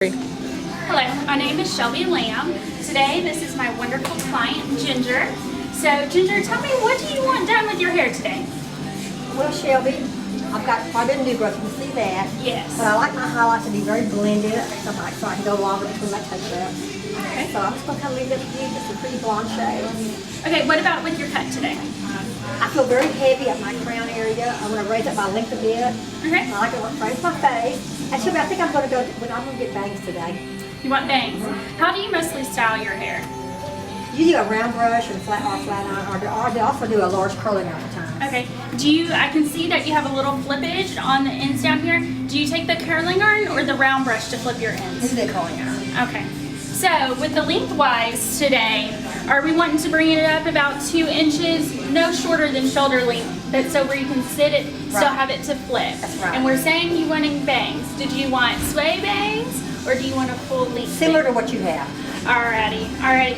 Hello, my name is Shelby Lamb. Today, this is my wonderful client, Ginger. So, Ginger, tell me, what do you want done with your hair today? Well, Shelby, I've got quite a bit of new growth. You can see that. Yes. But I like my highlights to be very blended, so I can go longer between my touch-ups. Okay. So I'm just going to kind of leave this to you, just a pretty blonde shade. Okay, what about with your cut today? I feel very heavy at my crown area. I want to raise it my length a bit. Okay. I like it to raise my face. And Shelby, I think I'm going to get bangs today. You want bangs? How do you mostly style your hair? Usually a round brush and flat iron, or they also do a large curling iron at times. Okay. I can see that you have a little flippage on the ends down here. Do you take the curling iron or the round brush to flip your ends? This is the curling iron. Okay. So, with the lengthwise today, are we wanting to bring it up about 2 inches, no shorter than shoulder length, but so where you can sit it, still have it to flip? That's right. And we're saying you wanting bangs. Did you want sway bangs, or do you want a full length? Similar to what you have. Alrighty.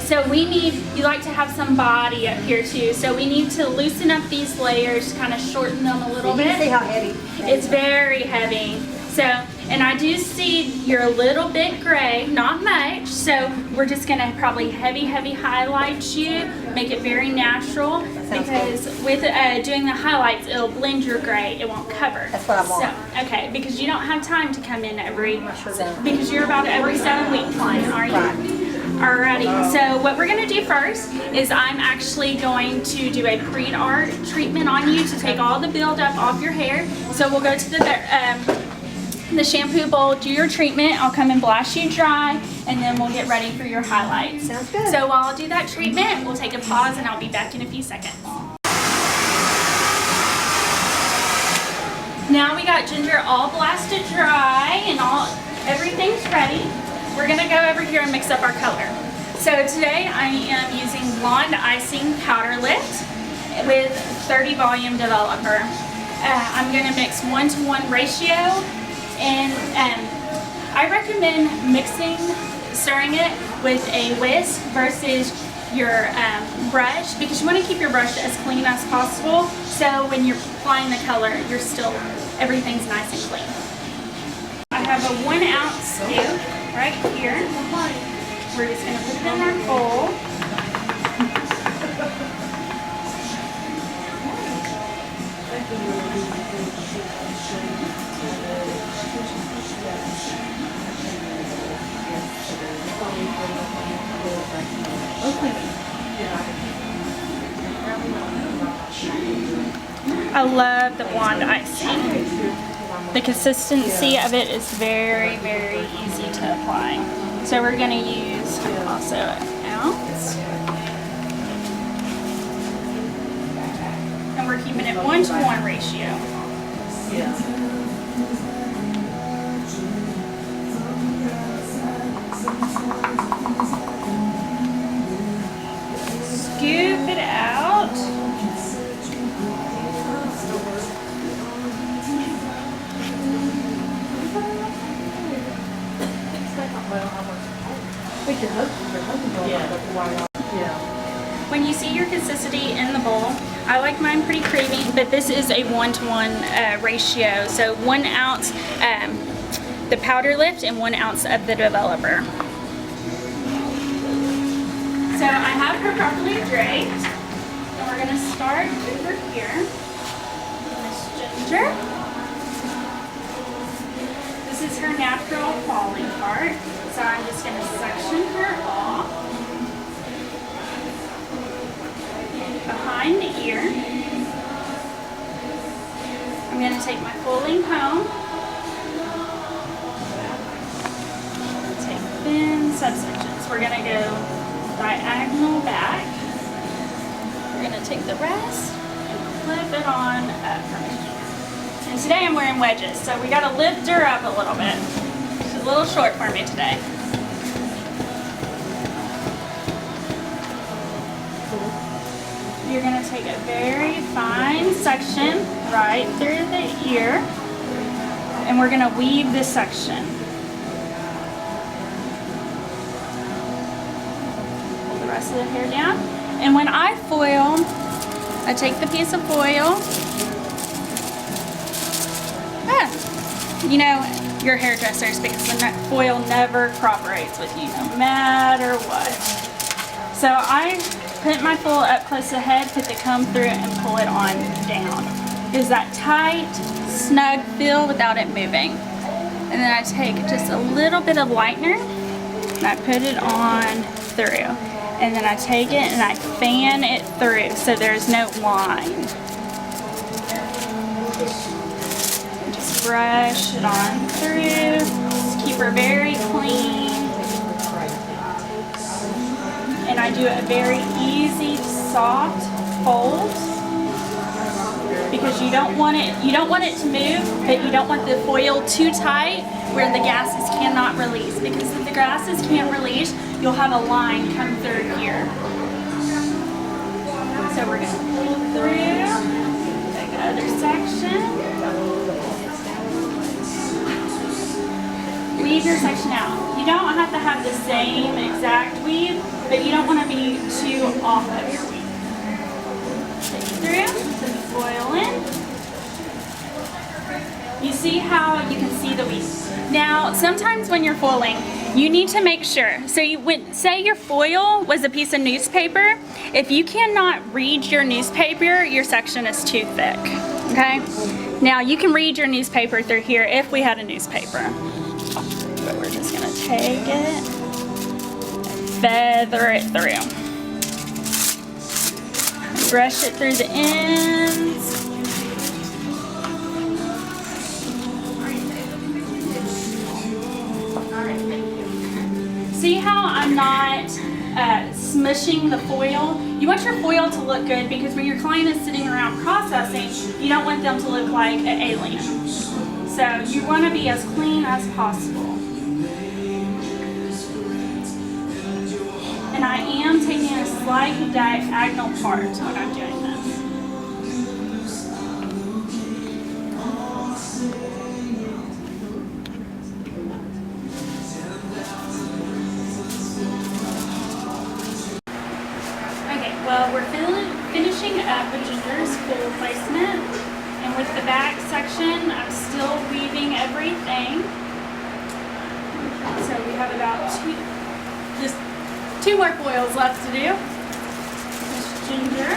So you like to have some body up here too. So we need to loosen up these layers, kind of shorten them a little bit. You can see how heavy. It's very heavy. So, and I do see you're a little bit gray, not much. So we're just gonna probably heavy highlight you, make it very natural. Because with doing the highlights, it'll blend your gray. It won't cover. That's what I want. So, okay, because you don't have time to come in because you're about every 7-week client, are you? Right. Alrighty, so what we're going to do first is I'm actually going to do a pre-art treatment on you to take all the buildup off your hair. So we'll go to the shampoo bowl, do your treatment. I'll come and blast you dry, and then we'll get ready for your highlights. Sounds good. So while I do that treatment, we'll take a pause and I'll be back in a few seconds. Now we got Ginger all blasted dry and everything's ready. We're gonna go over here and mix up our color. So today I am using Blonde Icing Powder Lift with 30 Volume Developer. I'm gonna mix 1-to-1 ratio, and I recommend stirring it with a whisk versus your brush, because you wanna keep your brush as clean as possible, so when you're applying the color, everything's nice and clean. I have a 1 ounce scoop right here. We're just going to put it in our bowl. I love the blonde icing. The consistency of it is very easy to apply. So we're going to use also an ounce. And we're keeping it 1-to-1 ratio. Scoop it out. When you see your consistency in the bowl, I like mine pretty creamy, but this is a 1-to-1 ratio. So 1 ounce the powder lift and 1 ounce of the developer. So I have her properly draped, and we're going to start over here. Miss Ginger. This is her natural falling part. So I'm just going to section her off behind the ear. I'm going to take my folding comb, take thin subsections. We're going to go diagonal back. We're going to take the rest and flip it on up. And today I'm wearing wedges, so we got to lift her up a little bit. She's a little short for me today. You're going to take a very fine section right through the ear, and we're going to weave this section. Pull the rest of the hair down. And when I foil, I take the piece of foil. You know, your hairdressers, because the foil never cooperates with you, no matter what. So I put my foil up close to the head, put the comb through it, and pull it on down. Is that tight, snug feel without it moving. And then I take just a little bit of lightener and I put it on through. And then I take it and I fan it through so there's no line. And just brush it on through. Just keep her very clean. And I do a very easy, soft fold, because you don't want it to move, but you don't want the foil too tight where the gases cannot release, because if the gases can't release, you'll have a line come through here. So we're going to pull through the other section. Weave your section out. You don't have to have the same exact weave, but you don't want to be too off of your weave. Take it through, put the foil in. You see how you can see the weave. Now, sometimes when you're foiling, you need to make sure. So say your foil was a piece of newspaper. If you cannot read your newspaper, your section is too thick, okay? Now, you can read your newspaper through here if we had a newspaper. But we're just gonna take it and feather it through. Brush it through the ends. See how I'm not smushing the foil? You want your foil to look good, because when your client is sitting around processing, you don't want them to look like an alien. So you want to be as clean as possible. And I am taking a slight diagonal part when I'm doing this. Okay, well, we're finishing up with Ginger's full placement. And with the back section, I'm still weaving everything. So we have about two more foils left to do. This Ginger.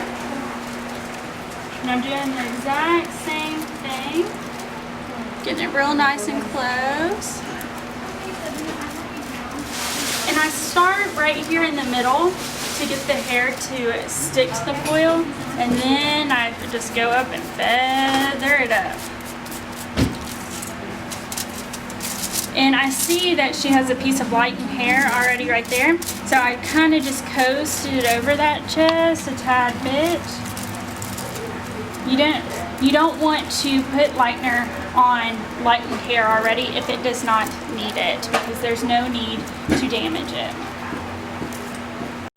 And I'm doing the exact same thing. Getting it real nice and close. And I start right here in the middle to get the hair to stick to the foil. And then I just go up and feather it up. And I see that she has a piece of lightened hair already right there. So I kind of just coasted it over that just a tad bit. You don't want to put lightener on lightened hair already if it does not need it, because there's no need to damage it.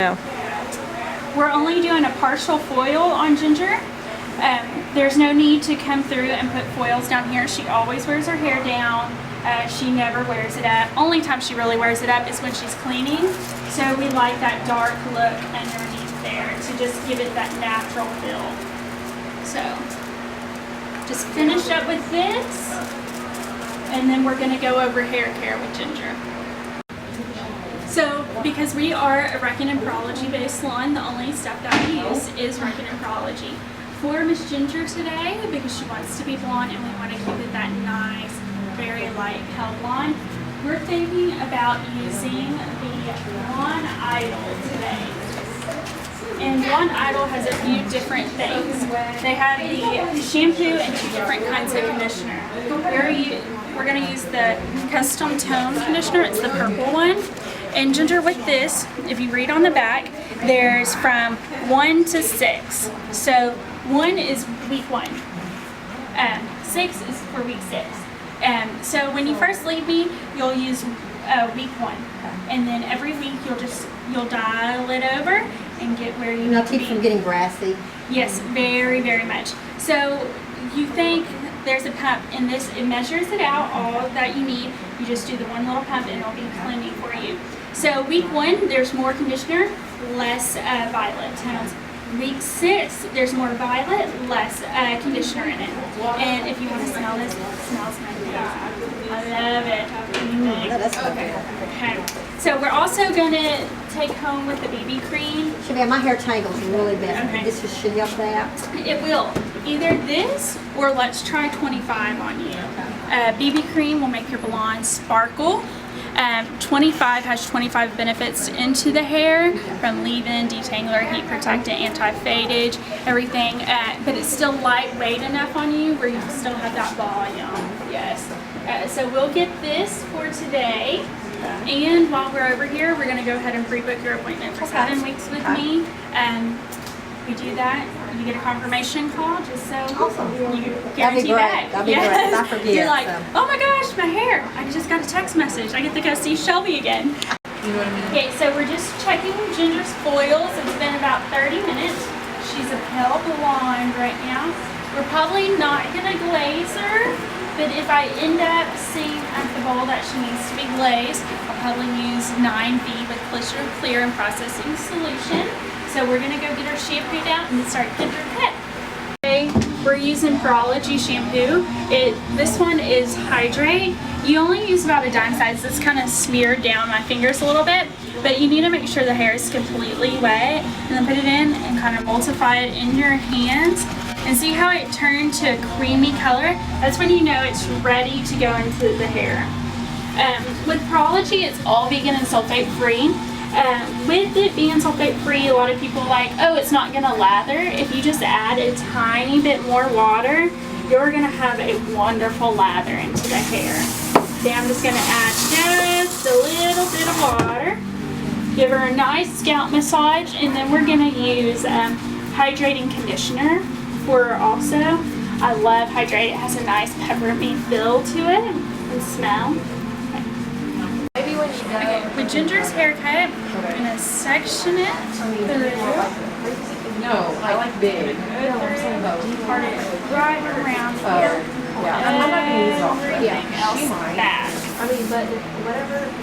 No. We're only doing a partial foil on Ginger. There's no need to come through and put foils down here. She always wears her hair down. She never wears it up. Only time she really wears it up is when she's cleaning. So we like that dark look underneath there to just give it that natural feel. So just finish up with this, and then we're gonna go over hair care with Ginger. So, because we are a Recon and Prology based salon, the only stuff that we use is Recon and Prology. For Miss Ginger today, because she wants to be blonde and we want to keep it that nice, very light pale blonde, we're thinking about using the Blonde Idol today. And Blonde Idol has a few different things. They have the shampoo and 2 different kinds of conditioner. We're going to use the Custom Tone conditioner. It's the purple one. And Ginger, with this, if you read on the back, there's from 1 to 6. So 1 is week 1. 6 is for week 6. So when you first leave me, you'll use week 1. And then every week you'll dial it over and get where you need to be. Keep from getting brassy. Yes, very, very much. So you think there's a pump, and this, it measures it out, all that you need. You just do the one little pump and it'll be cleaning for you. So week 1, there's more conditioner, less violet tones. Week 6, there's more violet, less conditioner in it. And if you want to smell this, it smells amazing. I love it. Yeah, that's okay. Okay. So we're also going to take home with the BB cream. Shelby, my hair tangles really bad. Okay. This should help that. It will. Either this or let's try 25 on you. BB cream will make your blonde sparkle. 25 has 25 benefits into the hair, from leave-in, detangler, heat protectant, anti-fadage, everything. But it's still lightweight enough on you where you still have that volume. Yes. So we'll get this for today. And while we're over here, we're going to go ahead and pre-book your appointment for 7 weeks with me. We do that, you get a confirmation call just so Awesome. you That'd be guarantee great. back. That'd be great. I forget. You're like, so. oh my gosh, my hair. I just got a text message. I get to go see Shelby again. You know what I mean? Okay, so we're just checking Ginger's foils. It's been about 30 minutes. She's a pale blonde right now. We're probably not gonna glaze her, but if I end up seeing at the bowl that she needs to be glazed, I'll probably use 9V with Glycer Clear and Processing Solution. So we're gonna go get her shampooed out and start getting her cut. Okay, we're using Brology shampoo. This one is Hydrate. You only use about a dime size. It's kind of smeared down my fingers a little bit, but you need to make sure the hair is completely wet, and then put it in and kind of multiply it in your hands. And see how it turned to a creamy color? That's when you know it's ready to go into the hair. With Prology, it's all vegan and sulfate free. With it being sulfate free, a lot of people are like, oh, it's not gonna lather. If you just add a tiny bit more water, you're gonna have a wonderful lather into the hair. Okay, I'm just gonna add just a little bit of water. Give her a nice scalp massage, and then we're gonna use hydrating conditioner for her also. I love Hydrate. It has a nice peppermint feel to it and smell. Maybe when you go. Okay, with Ginger's haircut, I'm gonna section it through. No, I like big. Part it right around here. Yeah. I'm not gonna use it all. Everything else She might. back. I mean, but whatever, it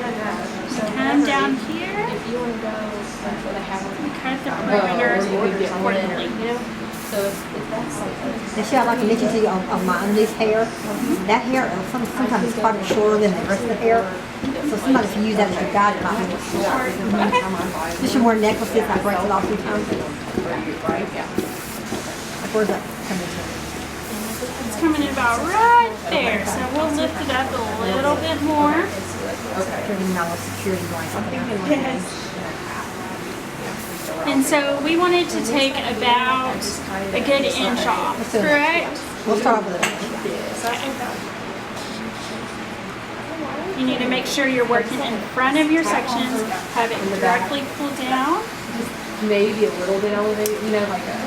doesn't matter. So Come whenever down if- here. If you want to go, like, where they have And them. cut the perimeters or you could get one accordingly. you know? So if that's something. And see, I'd like to mention to you on my underneath hair, that hair, sometimes it's quite a bit shorter than the rest of the hair. So sometimes if you use that as your guide, it might be short. Just your more necklaces, I break it off sometimes. Like, where's that coming to? It's coming in about right there. So we'll lift it up a little bit more. Giving my little security blanket. Yes. And so we wanted to take about a good inch off, correct? We'll start off with it. You need to make sure you're working in front of your sections, have it directly pulled down. Maybe a little bit elevated, you know, like a.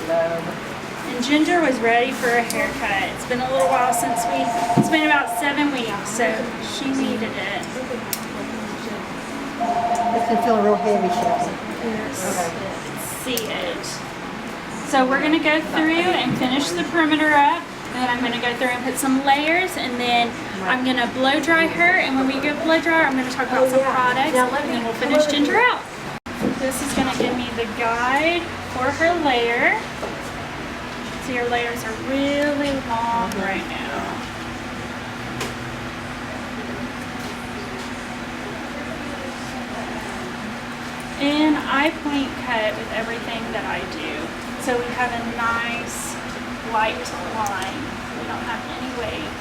Low. And Ginger was ready for a haircut. It's been a little while since it's been about 7 weeks, so she needed it. It's been feeling real heavy, Shelby. See it. So we're gonna go through and finish the perimeter up. And then I'm gonna go through and put some layers, and then I'm gonna blow dry her. And when we go blow dry her, I'm gonna talk about some products, and then we'll finish Ginger out. This is gonna give me the guide for her layer. See, her layers are really long right now. And I point cut with everything that I do. So we have a nice light line. We don't have any weight.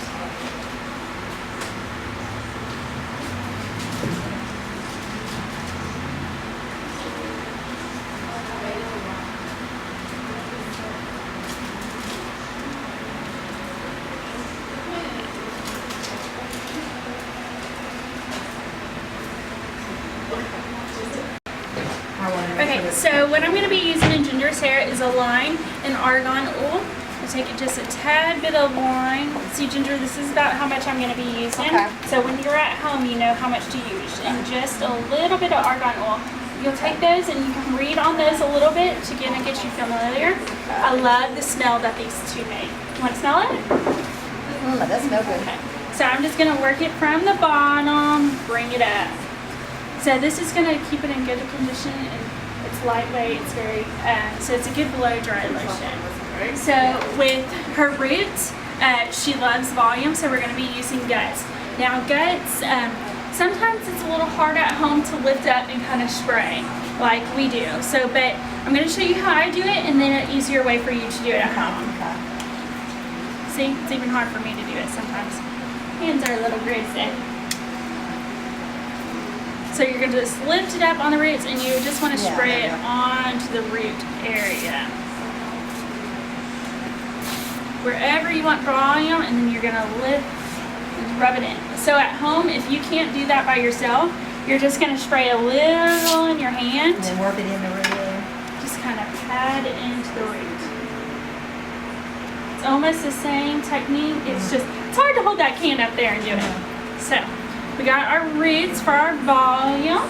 Okay, so what I'm going to be using in Ginger's hair is a line and argan oil. I'll take it just a tad bit of line. See, Ginger, this is about how much I'm going to be using. Okay. So when you're at home, you know how much to use. And just a little bit of argan oil. You'll take those and you can read on those a little bit to get you familiar. I love the smell that these two make. You want to smell it? That does smell good. Okay. So I'm just going to work it from the bottom, bring it up. So this is going to keep it in good condition and It's lightweight. It's very so it's a good blow dry lotion. So with her roots, she loves volume, so we're going to be using guts. Now guts, sometimes it's a little hard at home to lift up and kind of spray like we do. So, but I'm going to show you how I do it, and then an easier way for you to do it at home. See, it's even hard for me to do it sometimes. Hands are a little greasy. So you're going to just lift it up on the roots, and you just want to spray it onto the root area. Wherever you want volume, and then you're going to lift and rub it in. So at home, if you can't do that by yourself, you're just going to spray a little in your hand. And then work it in the root. Just kind of pat it into the root. It's almost the same technique. It's just, it's hard to hold that can up there and do it. So we got our roots for our volume.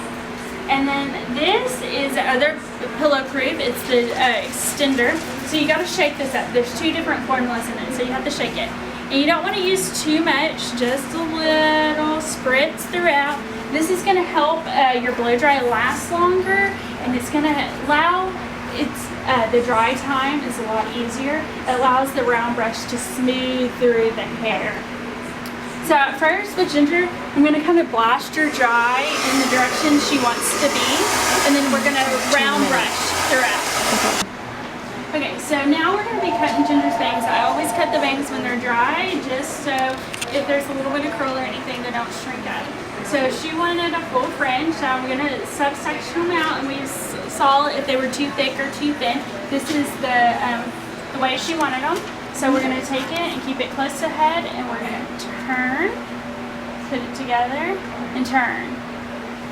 And then this is the other pillow proof. It's the extender. So you got to shake this up. There's 2 different formulas in it, so you have to shake it. And you don't want to use too much, just a little, spritz throughout. This is going to help your blow dry last longer, and it's going to allow the dry time is a lot easier. It allows the round brush to smooth through the hair. So at first with Ginger, I'm going to kind of blast her dry in the direction she wants to be, and then we're going to round brush throughout. Okay, so now we're going to be cutting Ginger's bangs. I always cut the bangs when they're dry, just so if there's a little bit of curl or anything, they don't shrink up. So she wanted a full fringe, so I'm going to subsection them out, and we saw if they were too thick or too thin. This is the way she wanted them. So we're going to take it and keep it close to head, and we're going to turn, put it together, and turn,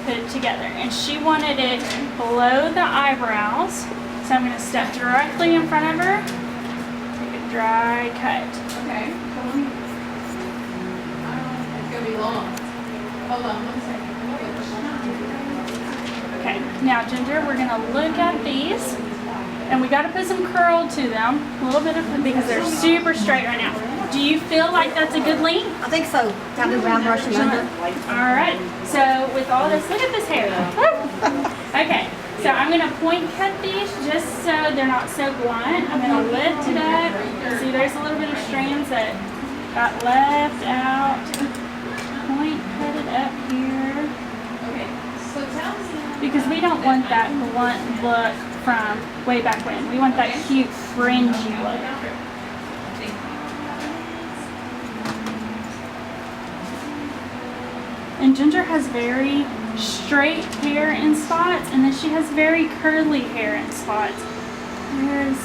put it together. And she wanted it below the eyebrows, so I'm going to step directly in front of her, take a dry cut. Okay, hold on. It's going to be long. Hold on 1 second. Okay, now Ginger, we're going to look at these. And we got to put some curl to them, a little bit of, because they're super straight right now. Do you feel like that's a good length? I think so. Time to round brush it under. All right. So with all this, look at this hair. Okay. So I'm going to point cut these just so they're not so blunt. I'm going to lift it up. See, there's a little bit of strands that got left out. Point cut it up here. Okay, so tell me. Because we don't want that blunt look from way back when. We want that cute fringy look. And Ginger has very straight hair in spots, and then she has very curly hair in spots. It is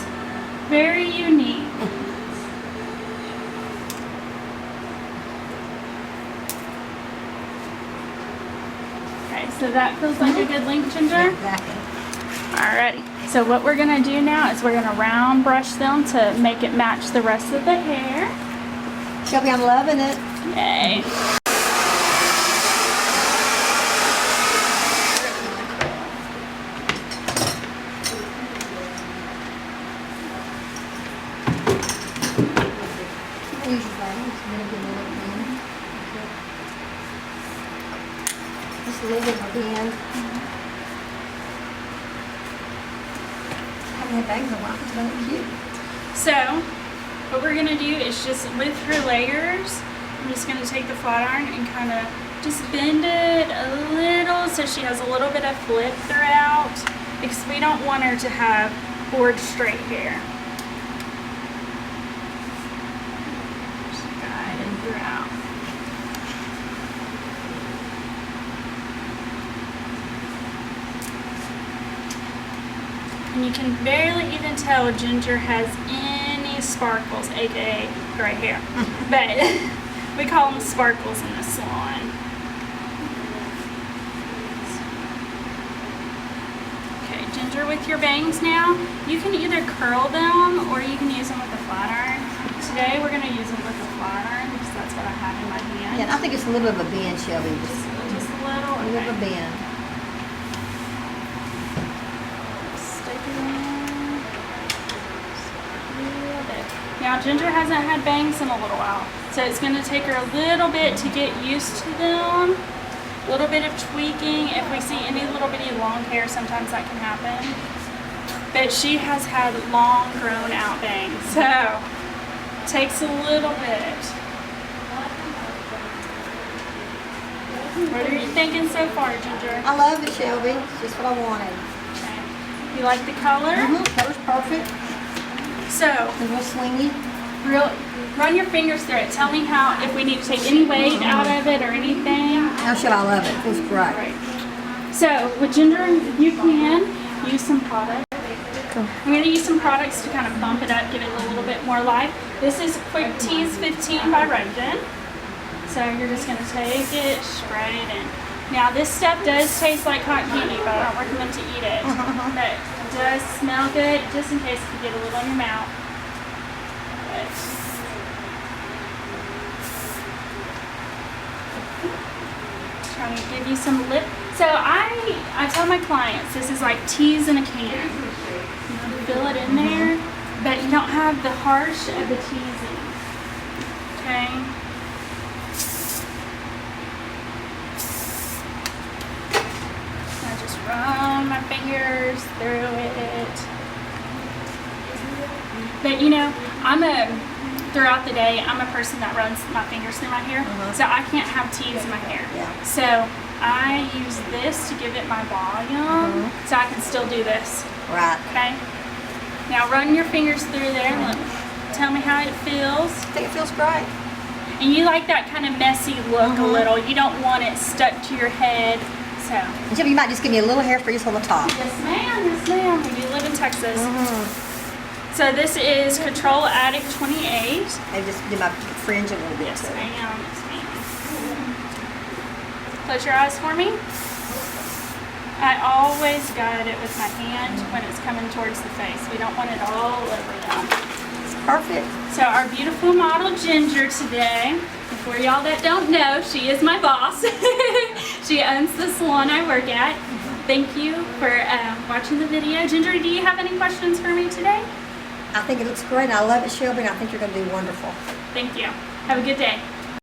very unique. Okay, so that feels like a good length, Ginger? Exactly. Alrighty, so what we're going to do now is we're going to round brush them to make it match the rest of the hair. Shelby, I'm loving it. Yay. Just a little bit of bend. Having bangs in a while, it's really cute. So, what we're going to do is just with her layers, I'm just going to take the flat iron and kind of just bend it a little so she has a little bit of flip throughout, because we don't want her to have board straight hair. Just guide it throughout. And you can barely even tell Ginger has any sparkles, aka gray hair. But we call them sparkles in the salon. Okay, Ginger, with your bangs now, you can either curl them or you can use them with a flat iron. Today we're going to use them with a flat iron because that's what I have in my hand. Yeah, and I think it's a little bit of a bend, Shelby. Just a little. A little bit of a Okay. bend. Now Ginger hasn't had bangs in a little while, so it's going to take her a little bit to get used to them. A little bit of tweaking. If we see any little bitty long hair, sometimes that can happen. But she has had long grown out bangs, so takes a little bit. What are you thinking so far, Ginger? I love it, Shelby. It's just what I wanted. Okay. You like the color? Color's perfect. So, It's a little swingy. run your fingers through it. Tell me how, if we need to take any weight out of it or anything. How should I love it? It feels great. Right. So, with Ginger, you can use some product. I'm going to use some products to kind of bump it up, give it a little bit more life. This is Quick Tease 15 by Rogan. So you're just going to take it, spray it in. Now this stuff does taste like cotton candy, but I don't recommend to eat it. But it does smell good, just in case you get a little in your mouth. But trying to give you some lip. So I tell my clients this is like teas in a can. Fill it in there, but you don't have the harsh of the teasing. Okay. I just run my fingers through it. But you know, throughout the day, I'm a person that runs my fingers through my hair, so I can't have teas in my hair. Yeah. So I use this to give it my volume, so I can still do this. Right. Okay. Now run your fingers through there and tell me how it feels. I think it feels great. And you like that kind of messy look a little. You don't want it stuck to your head. So. And Shelby, you might just give me a little hair freeze on the top. Yes, ma'am. Yes, ma'am. We do live in Texas. So this is Control Addict 28. Maybe just do my fringe a little bit. Yes, too. ma'am. Yes, ma'am. Close your eyes for me. I always guide it with my hand when it's coming towards the face. We don't want it all over them. Perfect. So our beautiful model Ginger today, for y'all that don't know, she is my boss. She owns the salon I work at. Thank you for watching the video. Ginger, do you have any questions for me today? I think it looks great. I love it, Shelby, and I think you're going to do wonderful. Thank you. Have a good day.